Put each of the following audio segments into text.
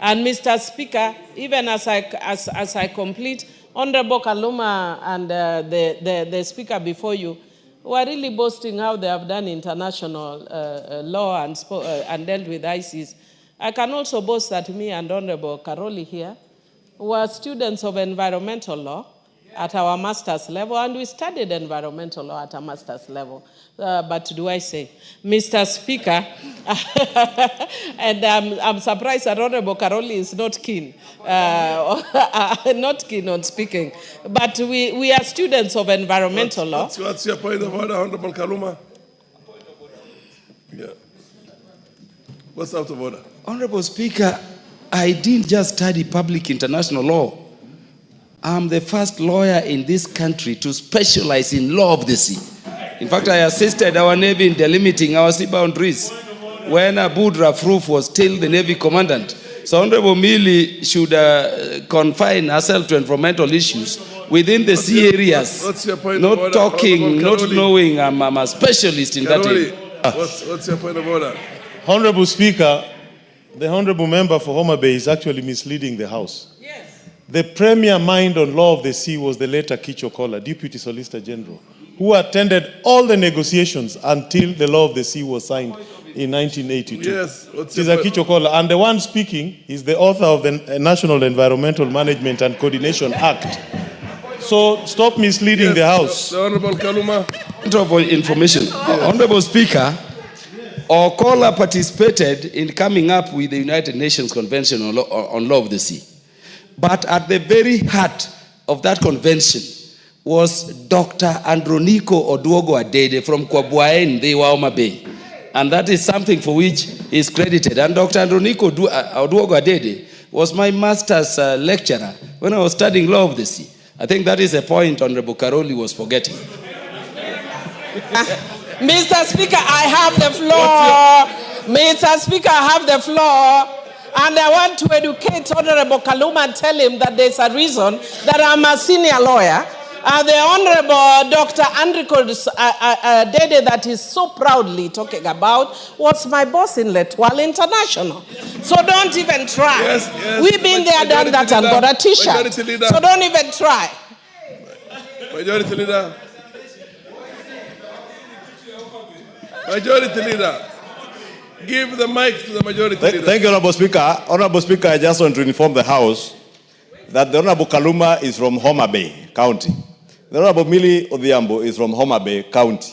And Mr. Speaker, even as I complete, Honorable Kaluma and the speaker before you were really boasting how they have done international law and dealt with ISIS. I can also boast that me and Honorable Karoli here were students of environmental law at our master's level, and we studied environmental law at a master's level. But do I say, Mr. Speaker, and I'm surprised that Honorable Karoli is not keen, not keen on speaking. But we are students of environmental law. What's your point of order, Honorable Kaluma? Yeah. What's out of order? Honorable Speaker, I didn't just study public international law. I'm the first lawyer in this country to specialize in law of the sea. In fact, I assisted our Navy in delimiting our sea boundaries when Abu Drafruf was still the Navy commandant. So Honorable Mili should confine herself to environmental issues within the sea areas. What's your point not of order? talking, not knowing. I'm a specialist in that area. What's your point of order? Honorable Speaker, the Honorable Member for Homa Bay is actually misleading the House. The premier mind on law of the sea was the later Kicho Kola, Deputy Solicitor General, who attended all the negotiations until the law of the sea was signed in 1982. Yes. He's a Kicho Kola. And the one speaking is the author of the National Environmental Management and Coordination Act. So stop misleading the House. The Honorable Kaluma. Information. Honorable Speaker, Okola participated in coming up with the United Nations Convention on Law of the Sea. But at the very heart of that convention was Dr. Androniko Oduogo Adede from Kwabuaen, the Homa Bay. And that is something for which he is credited. And Dr. Androniko Oduogo Adede was my master's lecturer when I was studying law of the sea. I think that is a point Honorable Karoli was forgetting. Mr. Speaker, I have the floor. Mr. Speaker, I have the floor. And I want to educate Honorable Kaluma and tell him that there's a reason that I'm a senior lawyer. The Honorable Dr. Andriko Dede that is so proudly talking about was my boss in Letwal International. So don't even try. Yes. We've been there, done that, and got a t-shirt. So don't even try. Majority Leader. Majority Leader. Give the mic to the majority leader. Thank you, Honorable Speaker. Honorable Speaker, I just want to inform the House that the Honorable Kaluma is from Homa Bay County. The Honorable Mili Odhiambo is from Homa Bay County.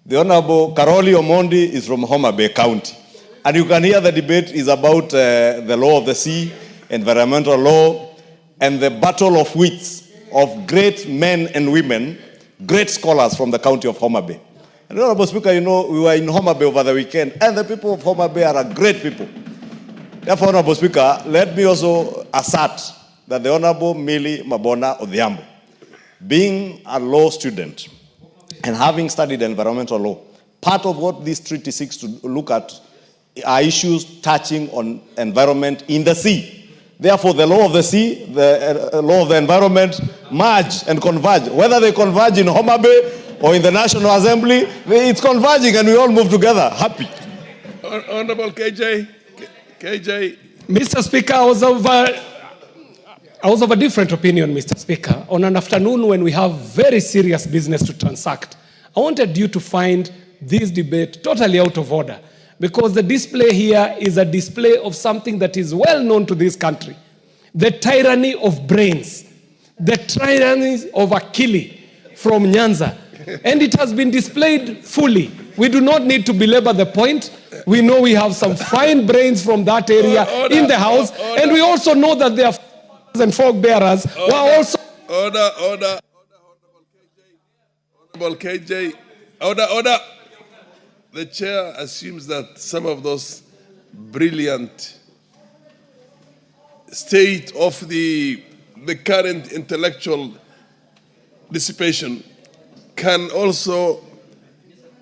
The Honorable Karoli Omondi is from Homa Bay County. And you can hear the debate is about the law of the sea, environmental law, and the battle of wits of great men and women, great scholars from the county of Homa Bay. And Honorable Speaker, you know, we were in Homa Bay over the weekend, and the people of Homa Bay are a great people. Therefore, Honorable Speaker, let me also assert that the Honorable Mili Mabona Odhiambo, being a law student and having studied environmental law, part of what this treaty seeks to look at are issues touching on environment in the sea. Therefore, the law of the sea, the law of the environment merge and converge. Whether they converge in Homa Bay or in the National Assembly, it's converging and we all move together, happy. Honorable KJ. Mr. Speaker, I was of a different opinion, Mr. Speaker. On an afternoon when we have very serious business to transact, I wanted you to find this debate totally out of order, because the display here is a display of something that is well known to this country. The tyranny of brains, the tyranny of Akili from Nyanza. And it has been displayed fully. We do not need to belabor the point. We know we have some fine brains from that area in the House. And we also know that there are and fog bearers who are also... Order. Honorable KJ. Order. The chair assumes that some of those brilliant state of the current intellectual dissipation can also,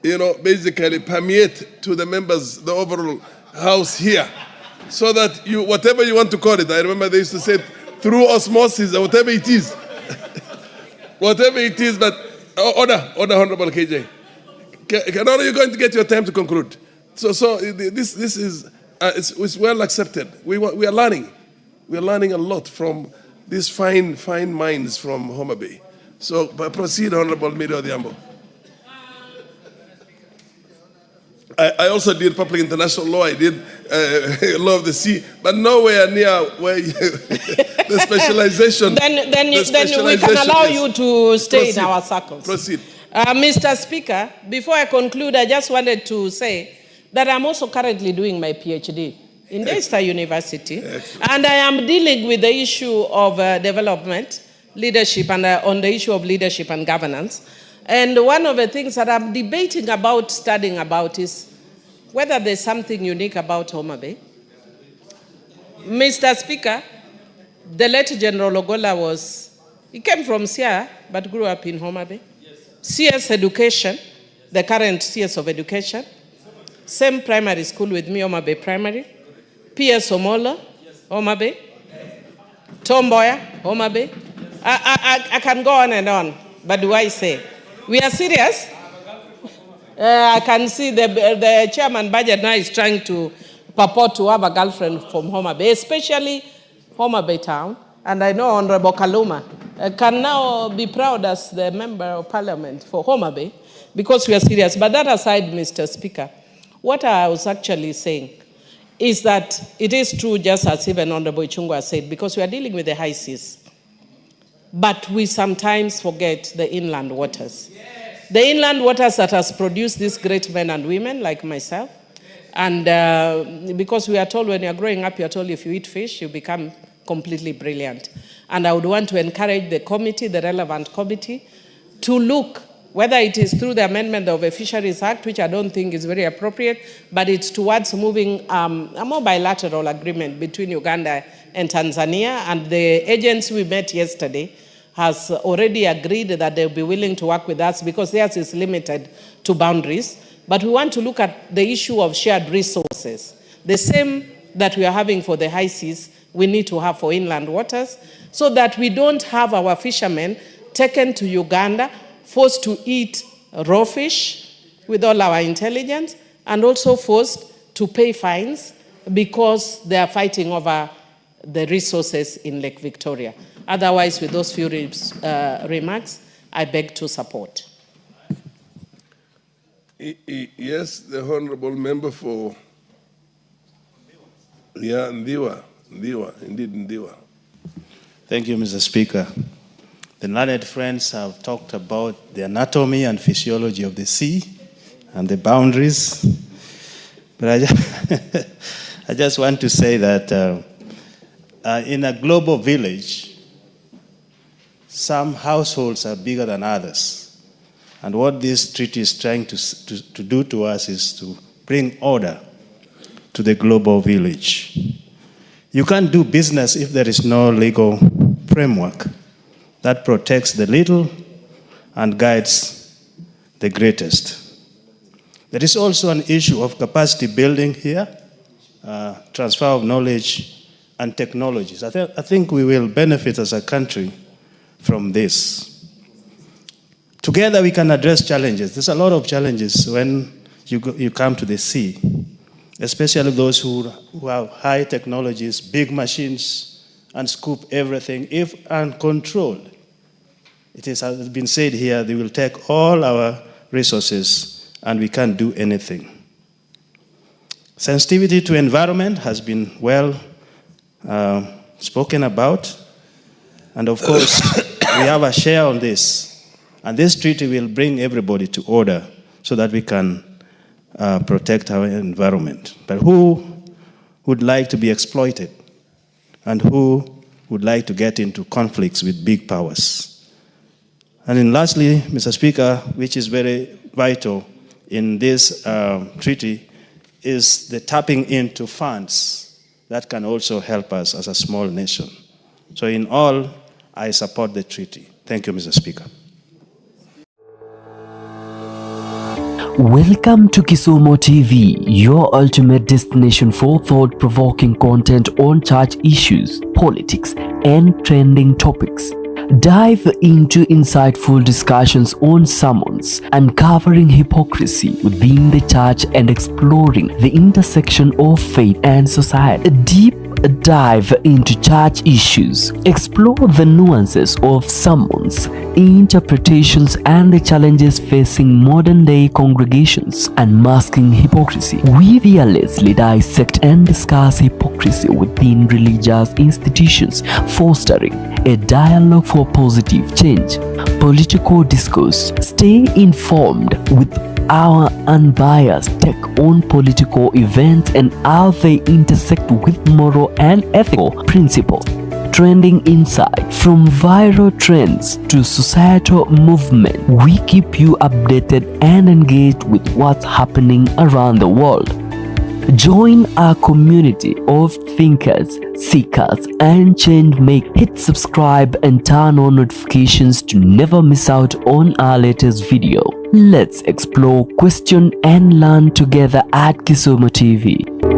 basically permeate to the members, the overall House here, so that whatever you want to call it, I remember they used to say through osmosis or whatever it is, whatever it is, but order, Honorable KJ. Are you going to get your time to conclude? So this is it's well accepted. We are learning. We're learning a lot from these fine minds from Homa Bay. So proceed, Honorable Miri Odhiambo. I also did public international law. I did law of the sea, but nowhere near where the specialization. Then we can allow you to stay in our circles. Proceed. Mr. Speaker, before I conclude, I just wanted to say that I'm also currently doing my PhD in Daystar University. Excellent. And I am dealing with the issue of development, leadership, and on the issue of leadership and governance. And one of the things that I'm debating about, studying about, is whether there's something unique about Homa Bay. Mr. Speaker, the late General Ogola he came from Sia, but grew up in Homa Bay. Yes. CS Education, the current CS of Education, same primary school with me, Homa Bay Primary. P.S. Omolo, Homa Bay. Tomboya, Homa Bay. I can go on and on, but do I say? We are serious. I can see the chairman budget now is trying to purport to have a girlfriend from Homa Bay, especially Homa Bay town. And I know Honorable Kaluma can now be proud as the member of parliament for Homa Bay because we are serious. But that aside, Mr. Speaker, what I was actually saying is that it is true, just as even Honorable Ichung'wah said, because we are dealing with the high seas. But we sometimes forget the inland waters. Yes. The inland waters that has produced these great men and women like myself. And because we are told when you're growing up, you're told if you eat fish, you become completely brilliant. And I would want to encourage the committee, the relevant committee, to look, whether it is through the amendment of the Fisheries Act, which I don't think is very appropriate, but it's towards moving a more bilateral agreement between Uganda and Tanzania. And the agents we met yesterday has already agreed that they'll be willing to work with us because theirs is limited to boundaries. But we want to look at the issue of shared resources. The same that we are having for the high seas, we need to have for inland waters, so that we don't have our fishermen taken to Uganda, forced to eat raw fish with all our intelligence, and also forced to pay fines because they are fighting over the resources in Lake Victoria. Otherwise, with those few remarks, I beg to support. Yes, the honorable member for Ndiwa, indeed Ndiwa. Thank you, Mr. Speaker. The learned friends have talked about the anatomy and physiology of the sea and the boundaries. But I just want to say that in a global village, some households are bigger than others. And what this treaty is trying to do to us is to bring order to the global village. You can't do business if there is no legal framework that protects the little and guides the greatest. There is also an issue of capacity building here, transfer of knowledge and technologies. I think we will benefit as a country from this. Together we can address challenges. There's a lot of challenges when you come to the sea, especially those who have high technologies, big machines, and scoop everything. If uncontrolled, it has been said here, they will take all our resources and we can't do anything. Sensitivity to environment has been well spoken about. And of course, we have a share on this. And this treaty will bring everybody to order so that we can protect our environment. But who would like to be exploited? And who would like to get into conflicts with big powers? And then lastly, Mr. Speaker, which is very vital in this treaty, is the tapping into funds that can also help us as a small nation. So in all, I support the treaty. Thank you, Mr. Speaker. Welcome to Kisumu TV, your ultimate destination for thought-provoking content on church issues, politics, and trending topics. Dive into insightful discussions on sermons, uncovering hypocrisy within the church and exploring the intersection of faith and society. A deep dive into church issues, explore the nuances of sermons, interpretations, and the challenges facing modern-day congregations, unmasking hypocrisy. We fearlessly dissect and discuss hypocrisy within religious institutions, fostering a dialogue for positive change. Political discourse. Stay informed with our unbiased take on political events and how they intersect with moral and ethical principles. Trending insight. From viral trends to societal movement, we keep you updated and engaged with what's happening around the world. Join our community of thinkers, seekers, and change makers. Hit subscribe and turn on notifications to never miss out on our latest video. Let's explore, question, and learn together at Kisumu TV.